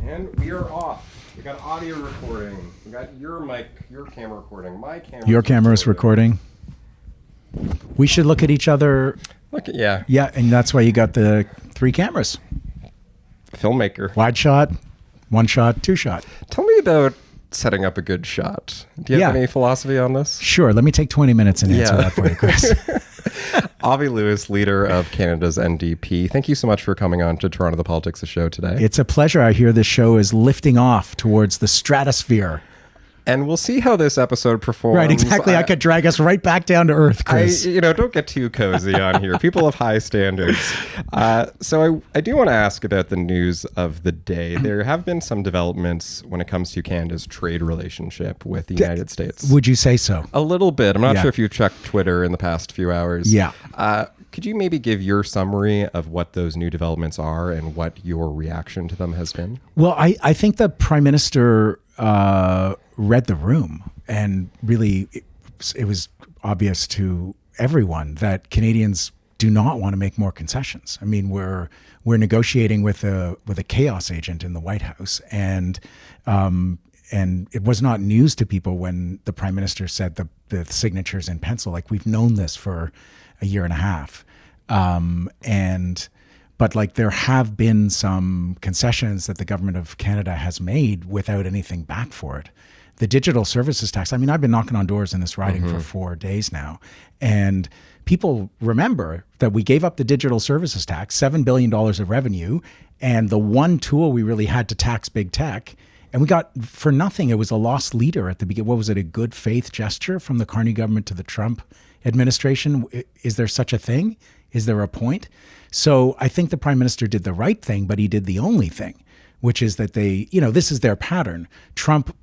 And we are off. We got audio recording. We got your mic, your camera recording, my camera. Your camera's recording. We should look at each other. Yeah. Yeah, and that's why you got the 3 cameras. Filmmaker. Wide shot, 1 shot, 2 shot. Tell me about setting up a good shot. Do you have any philosophy on this? Sure. Let me take 20 minutes and answer that for you, Chris. Avi Lewis, leader of Canada's NDP. Thank you so much for coming on to Toronto The Politics Show today. It's a pleasure. I hear this show is lifting off towards the stratosphere. And we'll see how this episode performs. Right, exactly. I could drag us right back down to earth, Chris. Don't get too cozy on here. People have high standards. So I do want to ask about the news of the day. There have been some developments when it comes to Canada's trade relationship with the United States. Would you say so? A little bit. I'm not sure if you've checked Twitter in the past few hours. Yeah. Could you maybe give your summary of what those new developments are and what your reaction to them has been? Well, I think the Prime Minister read the room, and really it was obvious to everyone that Canadians do not want to make more concessions. I mean, we're negotiating with a chaos agent in the White House, and it was not news to people when the Prime Minister said the signatures in pencil. Like, we've known this for a year and a half, but like, there have been some concessions that the government of Canada has made without anything back for it. The digital services tax, I mean, I've been knocking on doors in this riding for 4 days now. And people remember that we gave up the digital services tax, $7 billion of revenue, and the one tool we really had to tax big tech. And we got, for nothing, it was a lost leader at the beginning. What was it, a good faith gesture from the Carney government to the Trump administration? Is there such a thing? Is there a point? So I think the Prime Minister did the right thing, but he did the only thing, which is that this is their pattern. Trump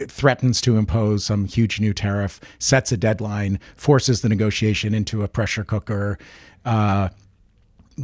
threatens to impose some huge new tariff, sets a deadline, forces the negotiation into a pressure cooker,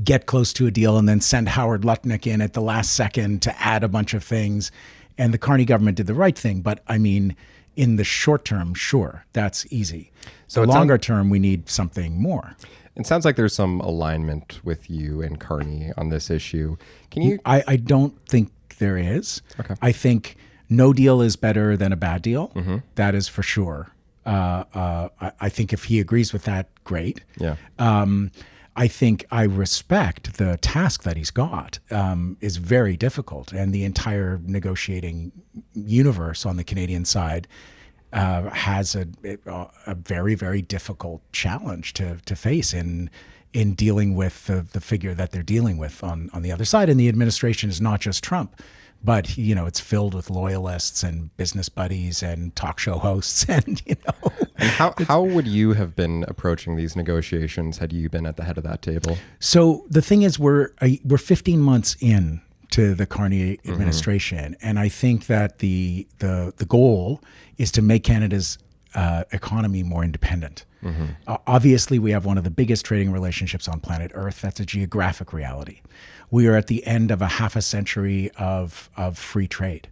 get close to a deal, and then send Howard Lutnick in at the last second to add a bunch of things. And the Carney government did the right thing. But I mean, in the short term, sure, that's easy. So longer term, we need something more. It sounds like there's some alignment with you and Carney on this issue. Can you? I don't think there is. Okay. I think no deal is better than a bad deal. Mm-hmm. That is for sure. I think if he agrees with that, great. Yeah. I think I respect the task that he's got is very difficult, and the entire negotiating universe on the Canadian side has a very, very difficult challenge to face in dealing with the figure that they're dealing with on the other side. And the administration is not just Trump, but it's filled with loyalists and business buddies and talk show hosts, and And how would you have been approaching these negotiations had you been at the head of that table? So the thing is, we're 15 months in to the Carney administration, and I think that the goal is to make Canada's economy more independent. Obviously, we have one of the biggest trading relationships on planet Earth. That's a geographic reality. We are at the end of a half a century of free trade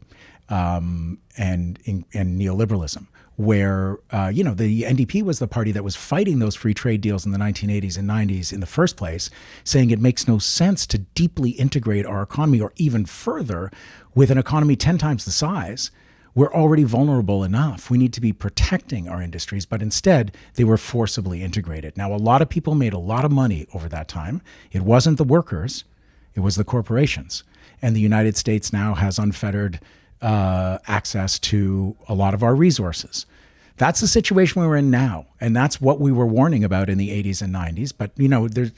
and neoliberalism, where the NDP was the party that was fighting those free trade deals in the 1980s and 90s in the first place, saying it makes no sense to deeply integrate our economy, or even further, with an economy 10 times the size. We're already vulnerable enough. We need to be protecting our industries, but instead they were forcibly integrated. Now, a lot of people made a lot of money over that time. It wasn't the workers, it was the corporations. And the United States now has unfettered access to a lot of our resources. That's the situation we're in now. And that's what we were warning about in the 80s and 90s. But,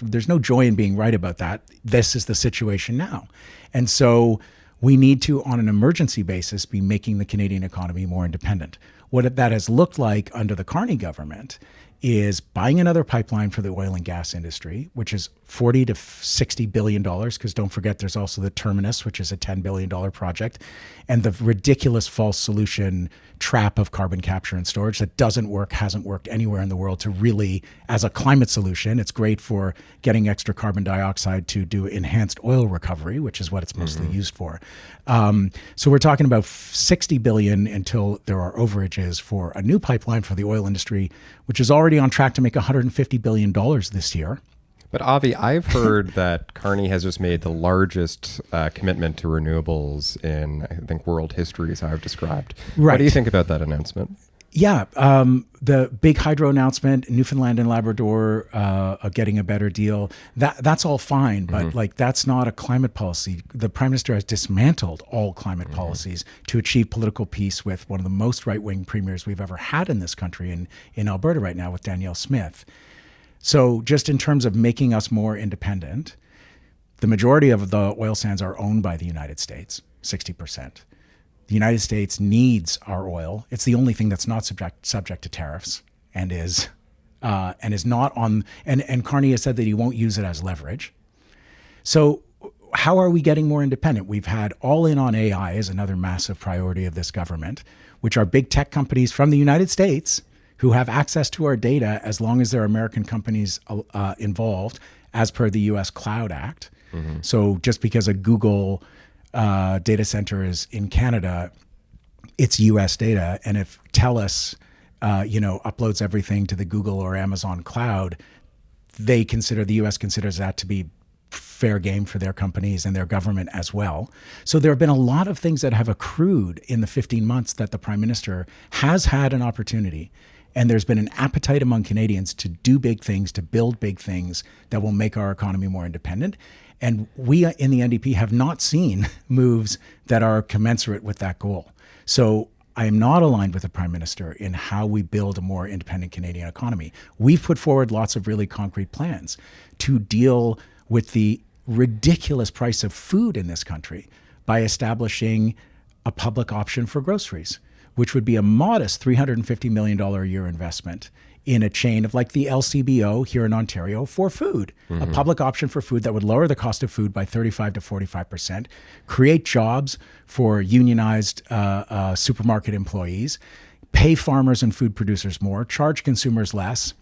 there's no joy in being right about that. This is the situation now. And so we need to, on an emergency basis, be making the Canadian economy more independent. What that has looked like under the Carney government is buying another pipeline for the oil and gas industry, which is $40 to $60 billion, because don't forget there's also the Terminus, which is a $10 billion project, and the ridiculous false solution trap of carbon capture and storage that doesn't work, hasn't worked anywhere in the world to really, as a climate solution. It's great for getting extra carbon dioxide to do enhanced oil recovery, which is what it's mostly used for. So we're talking about $60 billion until there are overages for a new pipeline for the oil industry, which is already on track to make $150 billion this year. But Avi, I've heard that Carney has just made the largest commitment to renewables in, I think, world history, is how I've described. Right. What do you think about that announcement? Yeah, the big hydro announcement, Newfoundland and Labrador getting a better deal, that's all fine, but like that's not a climate policy. The Prime Minister has dismantled all climate policies to achieve political peace with one of the most right-wing premiers we've ever had in this country, in Alberta right now with Danielle Smith. So just in terms of making us more independent, the majority of the oil sands are owned by the United States, 60%. The United States needs our oil. It's the only thing that's not subject to tariffs and is not on. And Carney has said that he won't use it as leverage. So how are we getting more independent? We've had all in on AI as another massive priority of this government, which are big tech companies from the United States who have access to our data as long as there are American companies involved, as per the U.S. Cloud Act. So just because a Google data center is in Canada, it's U.S. data, and if TELUS, uploads everything to the Google or Amazon cloud, the U.S. considers that to be fair game for their companies and their government as well. So there have been a lot of things that have accrued in the 15 months that the Prime Minister has had an opportunity. And there's been an appetite among Canadians to do big things, to build big things that will make our economy more independent. And we in the NDP have not seen moves that are commensurate with that goal. So I am not aligned with the Prime Minister in how we build a more independent Canadian economy. We've put forward lots of really concrete plans to deal with the ridiculous price of food in this country by establishing a public option for groceries, which would be a modest $350 million a year investment in a chain of like the LCBO here in Ontario for food, a public option for food that would lower the cost of food by 35 to 45%, create jobs for unionized supermarket employees, pay farmers and food producers more, charge consumers less,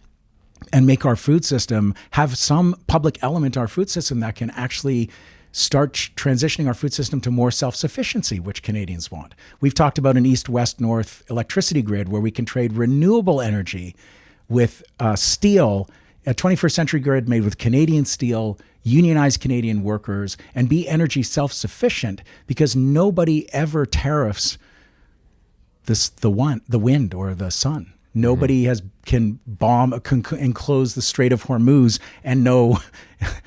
and make our food system have some public element to our food system that can actually start transitioning our food system to more self-sufficiency, which Canadians want. We've talked about an east-west-north electricity grid where we can trade renewable energy with steel, a 21st century grid made with Canadian steel, unionized Canadian workers, and be energy self-sufficient, because nobody ever tariffs the wind or the sun. Nobody can enclose the Strait of Hormuz and no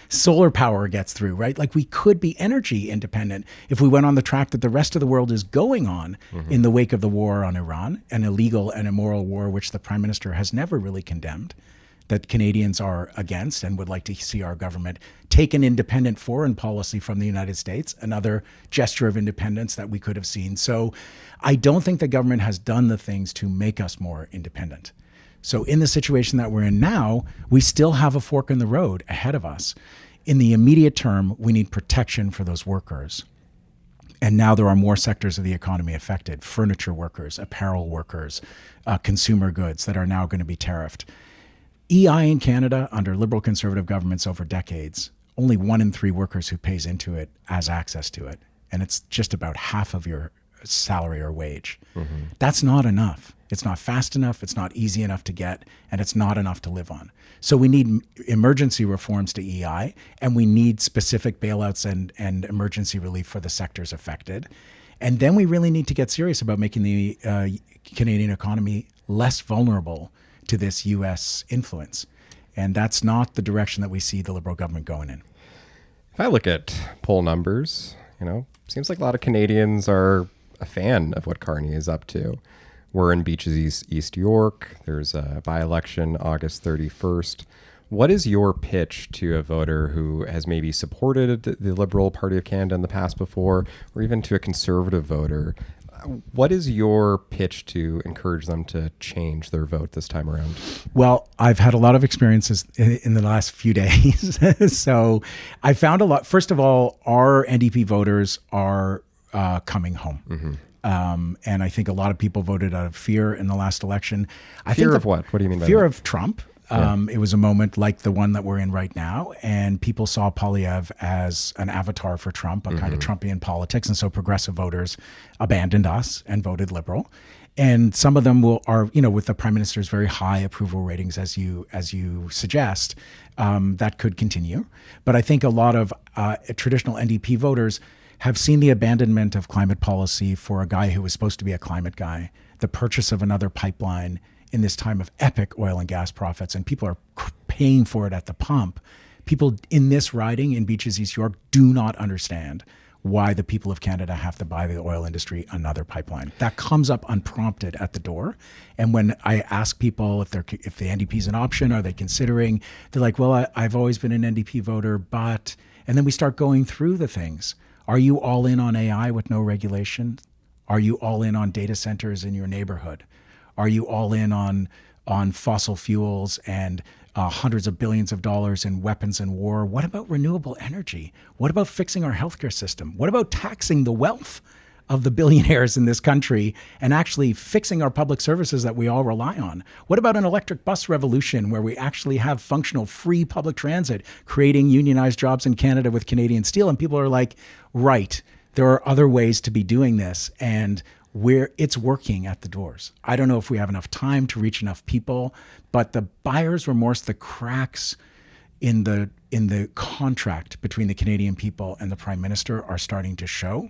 solar power gets through, right? Like we could be energy independent if we went on the track that the rest of the world is going on in the wake of the war on Iran, an illegal and immoral war, which the Prime Minister has never really condemned, that Canadians are against and would like to see our government take an independent foreign policy from the United States, another gesture of independence that we could have seen. So I don't think the government has done the things to make us more independent. So in the situation that we're in now, we still have a fork in the road ahead of us. In the immediate term, we need protection for those workers. And now there are more sectors of the economy affected: furniture workers, apparel workers, consumer goods that are now going to be tariffed. EI in Canada, under Liberal Conservative governments over decades, only 1 in 3 workers who pays into it has access to it. And it's just about half of your salary or wage. That's not enough. It's not fast enough, it's not easy enough to get, and it's not enough to live on. So we need emergency reforms to EI, and we need specific bailouts and emergency relief for the sectors affected. And then we really need to get serious about making the Canadian economy less vulnerable to this U.S. influence. And that's not the direction that we see the Liberal government going in. If I look at poll numbers, seems like a lot of Canadians are a fan of what Carney is up to. We're in Beaches East York. There's a by-election August 31st. What is your pitch to a voter who has maybe supported the Liberal Party of Canada in the past before, or even to a Conservative voter? What is your pitch to encourage them to change their vote this time around? Well, I've had a lot of experiences in the last few days. So I found a lot. First of all, our NDP voters are coming home. And I think a lot of people voted out of fear in the last election. Fear of what? What do you mean by that? Fear of Trump. It was a moment like the one that we're in right now. And people saw Poilievre as an avatar for Trump, a kind of Trumpian politics. And so progressive voters abandoned us and voted Liberal. And some of them are, with the prime minister's very high approval ratings, as you suggest, that could continue. But I think a lot of traditional NDP voters have seen the abandonment of climate policy for a guy who was supposed to be a climate guy, the purchase of another pipeline in this time of epic oil and gas profits, and people are paying for it at the pump. People in this riding in Beaches, East York, do not understand why the people of Canada have to buy the oil industry another pipeline. That comes up unprompted at the door. And when I ask people if the NDP is an option, are they considering, they're like, well, I've always been an NDP voter, but, and then we start going through the things. Are you all in on AI with no regulation? Are you all in on data centers in your neighborhood? Are you all in on fossil fuels and hundreds of billions of dollars in weapons and war? What about renewable energy? What about fixing our healthcare system? What about taxing the wealth of the billionaires in this country and actually fixing our public services that we all rely on? What about an electric bus revolution where we actually have functional free public transit, creating unionized jobs in Canada with Canadian steel? And people are like, right, there are other ways to be doing this, and it's working at the doors. I don't know if we have enough time to reach enough people, but the buyer's remorse, the cracks in the contract between the Canadian people and the Prime Minister are starting to show.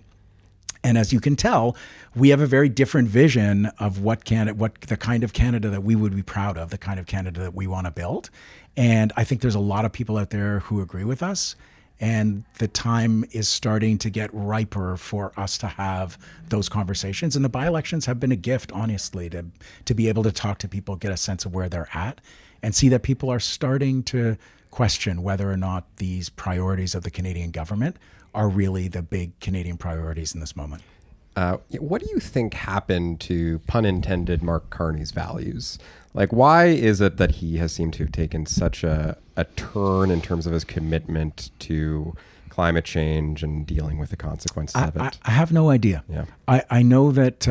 And as you can tell, we have a very different vision of what the kind of Canada that we would be proud of, the kind of Canada that we want to build. And I think there's a lot of people out there who agree with us. And the time is starting to get riper for us to have those conversations. And the by-elections have been a gift, honestly, to be able to talk to people, get a sense of where they're at, and see that people are starting to question whether or not these priorities of the Canadian government are really the big Canadian priorities in this moment. What do you think happened to, pun intended, Mark Carney's values? Like, why is it that he has seemed to have taken such a turn in terms of his commitment to climate change and dealing with the consequences of it? I have no idea. Yeah. I know that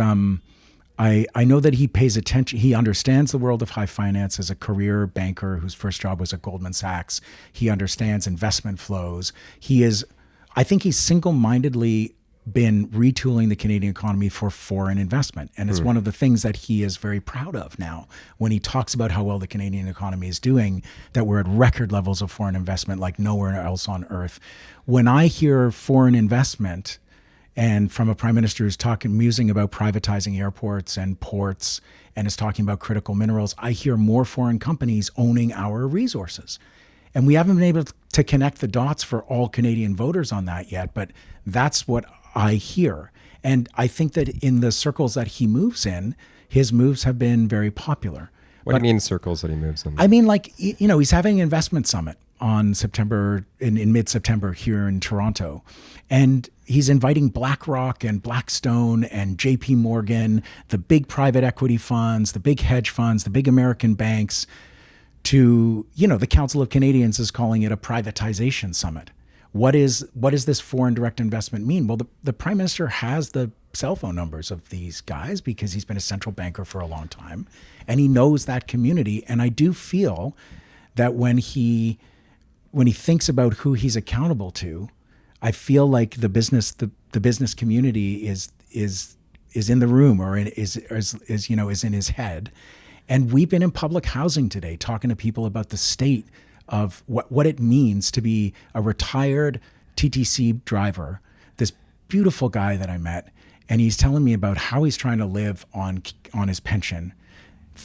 I know that he pays attention. He understands the world of high finance as a career banker whose first job was at Goldman Sachs. He understands investment flows. I think he's single-mindedly been retooling the Canadian economy for foreign investment. And it's one of the things that he is very proud of now when he talks about how well the Canadian economy is doing, that we're at record levels of foreign investment like nowhere else on earth. When I hear foreign investment and from a prime minister who's musing about privatizing airports and ports and is talking about critical minerals, I hear more foreign companies owning our resources. And we haven't been able to connect the dots for all Canadian voters on that yet, but that's what I hear. And I think that in the circles that he moves in, his moves have been very popular. What do you mean circles that he moves in? I mean, like, he's having an investment summit in mid-September here in Toronto. And he's inviting BlackRock and Blackstone and JP Morgan, the big private equity funds, the big hedge funds, the big American banks to, the Council of Canadians is calling it a privatization summit. What is this foreign direct investment mean? Well, the Prime Minister has the cell phone numbers of these guys because he's been a central banker for a long time, and he knows that community. And I do feel that when he thinks about who he's accountable to, I feel like the business community is in the room or is in his head. And we've been in public housing today talking to people about the state of what it means to be a retired TTC driver, this beautiful guy that I met, and he's telling me about how he's trying to live on his pension.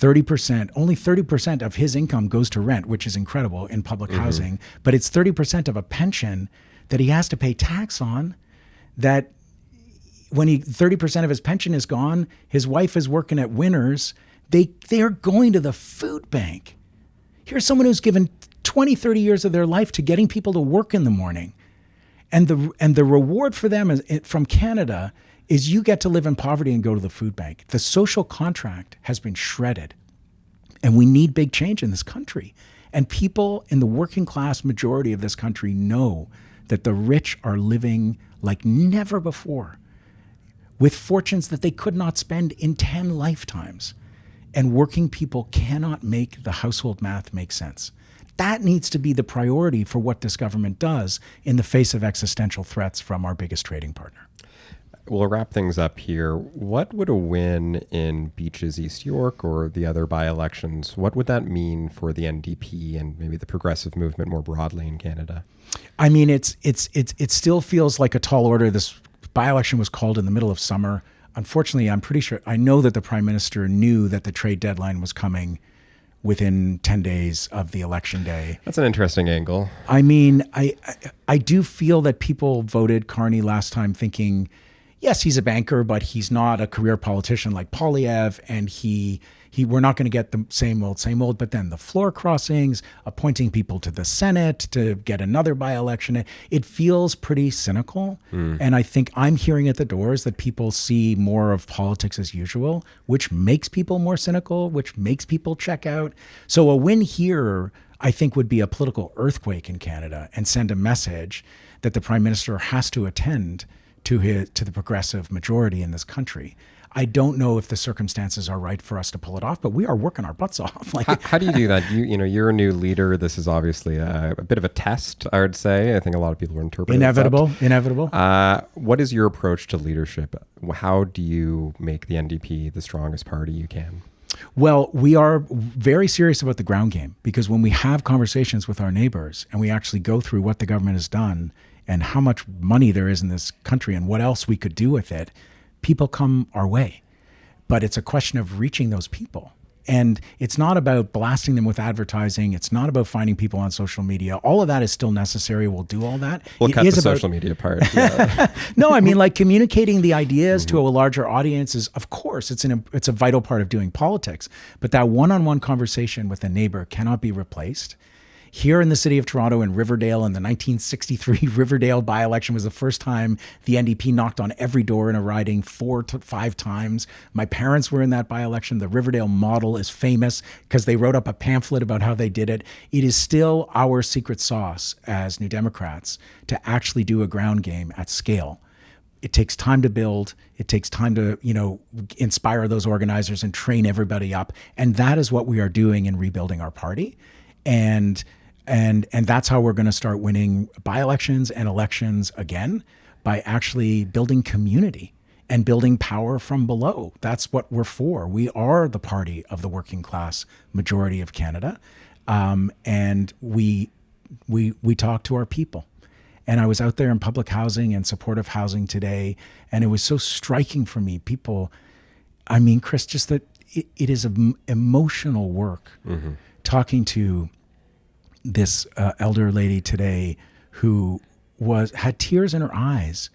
Only 30% of his income goes to rent, which is incredible in public housing, but it's 30% of a pension that he has to pay tax on. That when 30% of his pension is gone, his wife is working at Winners, they are going to the food bank. Here's someone who's given 20, 30 years of their life to getting people to work in the morning. And the reward for them from Canada is you get to live in poverty and go to the food bank. The social contract has been shredded. And we need big change in this country. And people in the working class majority of this country know that the rich are living like never before with fortunes that they could not spend in 10 lifetimes. and working people cannot make the household math make sense. That needs to be the priority for what this government does in the face of existential threats from our biggest trading partner. We'll wrap things up here. What would a win in Beaches East York or the other by-elections, what would that mean for the NDP and maybe the progressive movement more broadly in Canada? I mean, it still feels like a tall order. This by-election was called in the middle of summer. Unfortunately, I know that the Prime Minister knew that the trade deadline was coming within 10 days of the election day. That's an interesting angle. I mean, I do feel that people voted Carney last time thinking, yes, he's a banker, but he's not a career politician like Poilievre, and we're not going to get the same old. But then the floor crossings, appointing people to the Senate to get another by-election, it feels pretty cynical. And I think I'm hearing at the doors that people see more of politics as usual, which makes people more cynical, which makes people check out. So a win here, I think, would be a political earthquake in Canada and send a message that the Prime Minister has to attend to the progressive majority in this country. I don't know if the circumstances are right for us to pull it off, but we are working our butts off. How do you do that? You're a new leader. This is obviously a bit of a test, I would say. I think a lot of people are interpreting inevitable. What is your approach to leadership? How do you make the NDP the strongest party you can? Well, we are very serious about the ground game, because when we have conversations with our neighbors and we actually go through what the government has done and how much money there is in this country and what else we could do with it, people come our way. But it's a question of reaching those people. And it's not about blasting them with advertising. It's not about finding people on social media. All of that is still necessary. We'll do all that. We'll cut the social media part. Yeah. No, I mean, like, communicating the ideas to a larger audience is, of course, it's a vital part of doing politics. But that one-on-one conversation with a neighbor cannot be replaced. Here in the city of Toronto, in Riverdale, in the 1963 Riverdale by-election was the first time the NDP knocked on every door in a riding 4 to 5 times. My parents were in that by-election. The Riverdale model is famous because they wrote up a pamphlet about how they did it. It is still our secret sauce as New Democrats to actually do a ground game at scale. It takes time to build. It takes time to, inspire those organizers and train everybody up. And that is what we are doing in rebuilding our party. And that's how we're going to start winning by-elections and elections again, by actually building community and building power from below. That's what we're for. We are the party of the working class majority of Canada, and we talk to our people. And I was out there in public housing and supportive housing today, and it was so striking for me. People, I mean, Chris, just that it is emotional work. Talking to this elder lady today who had tears in her eyes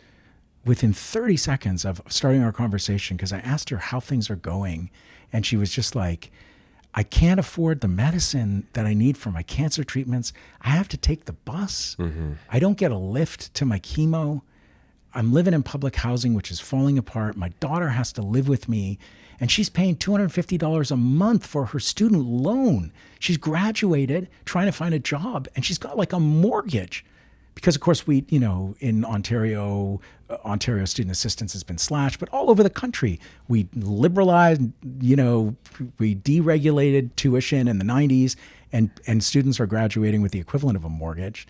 within 30 seconds of starting our conversation, because I asked her how things are going, and she was just like, I can't afford the medicine that I need for my cancer treatments. I have to take the bus. I don't get a lift to my chemo. I'm living in public housing, which is falling apart. My daughter has to live with me, and she's paying $250 a month for her student loan. She's graduated, trying to find a job, and she's got like a mortgage. Because, of course, we, in Ontario student assistance has been slashed, but all over the country, we liberalized, we deregulated tuition in the 90s, and students are graduating with the equivalent of a mortgage.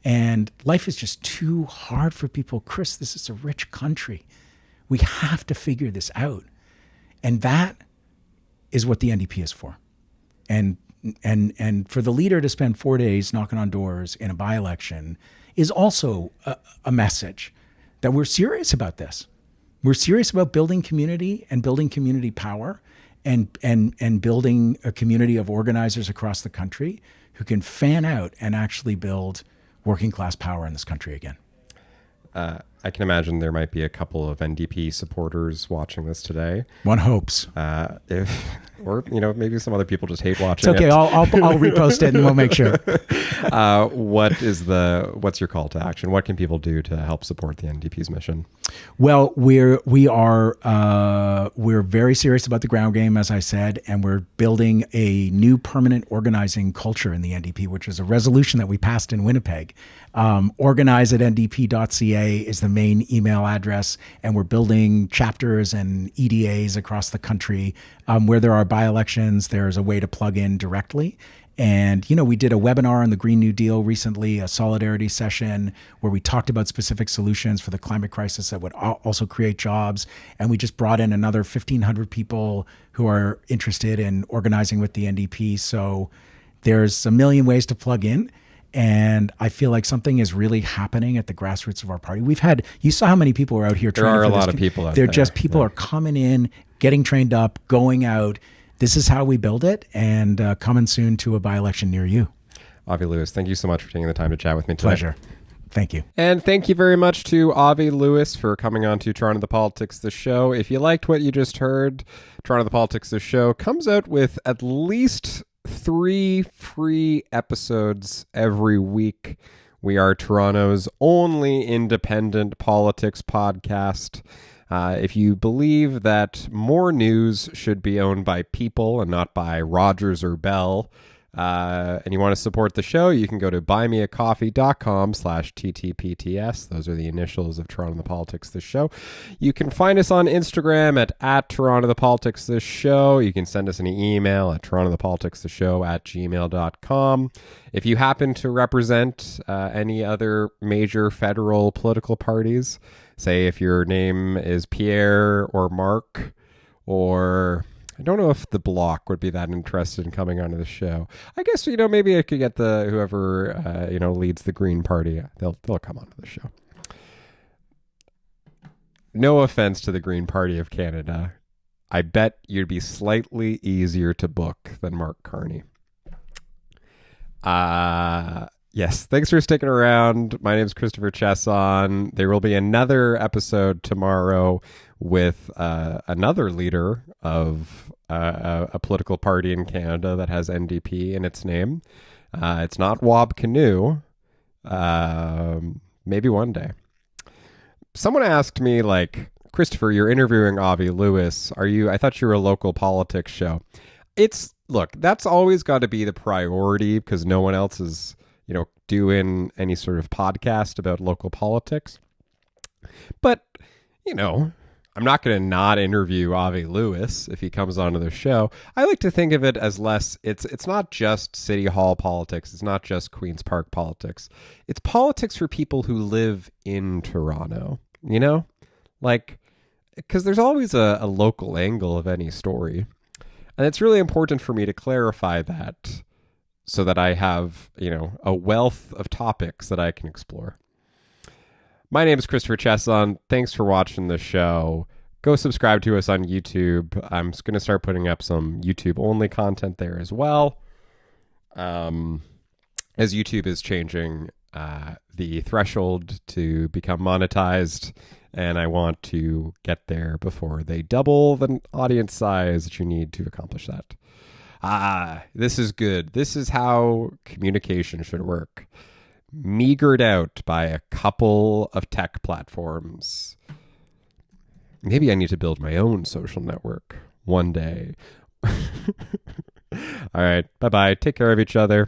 And life is just too hard for people. Chris, this is a rich country. We have to figure this out. And that is what the NDP is for. And for the leader to spend 4 days knocking on doors in a by-election is also a message that we're serious about this. We're serious about building community and building community power and building a community of organizers across the country who can fan out and actually build working class power in this country again. I can imagine there might be a couple of NDP supporters watching this today. One hopes. Or maybe some other people just hate watching it. It's okay. I'll repost it and we'll make sure. What's your call to action? What can people do to help support the NDP's mission? Well, we're very serious about the ground game, as I said, and we're building a new permanent organizing culture in the NDP, which is a resolution that we passed in Winnipeg. Organize at ndp.ca is the main email address, and we're building chapters and EDAs across the country. Where there are by-elections, there's a way to plug in directly. And, we did a webinar on the Green New Deal recently, a solidarity session where we talked about specific solutions for the climate crisis that would also create jobs. And we just brought in another 1,500 people who are interested in organizing with the NDP. So there's a million ways to plug in. And I feel like something is really happening at the grassroots of our party. You saw how many people were out here training. There are a lot of people out there. They're just people are coming in, getting trained up, going out. This is how we build it, and coming soon to a by-election near you. Avi Lewis, thank you so much for taking the time to chat with me today. Pleasure. Thank you. And thank you very much to Avi Lewis for coming on to Toronto the Politics, the show. If you liked what you just heard, Toronto the Politics, the show comes out with at least 3 free episodes every week. We are Toronto's only independent politics podcast. If you believe that more news should be owned by people and not by Rogers or Bell, and you want to support the show, you can go to buymeacoffee.com/TTPTS. Those are the initials of Toronto the Politics, this show. You can find us on Instagram at Toronto the Politics, this show. You can send us an email at torontothepoliticstheshow@gmail.com. If you happen to represent any other major federal political parties, say if your name is Pierre or Mark, or I don't know if the Bloc would be that interested in coming onto the show. I guess, maybe I could get whoever, leads the Green Party. They'll come onto the show. No offense to the Green Party of Canada. I bet you'd be slightly easier to book than Mark Carney. Yes, thanks for sticking around. My name is Christopher Chesson. There will be another episode tomorrow with another leader of a political party in Canada that has NDP in its name. It's not Wab Canoe. Maybe one day. Someone asked me, Christopher, you're interviewing Avi Lewis. I thought you were a local politics show. Look, that's always got to be the priority because no one else is doing any sort of podcast about local politics. But, I'm not going to not interview Avi Lewis if he comes onto the show. I like to think of it as less, it's not just City Hall politics. It's not just Queen's Park politics. It's politics for people who live in Toronto, because there's always a local angle of any story. And it's really important for me to clarify that, so that I have, a wealth of topics that I can explore. My name is Christopher Chesson. Thanks for watching the show. Go subscribe to us on YouTube. I'm just going to start putting up some YouTube-only content there as well. As YouTube is changing the threshold to become monetized, and I want to get there before they double the audience size that you need to accomplish that. This is good. This is how communication should work. Meagered out by a couple of tech platforms. Maybe I need to build my own social network one day. All right. Bye-bye. Take care of each other.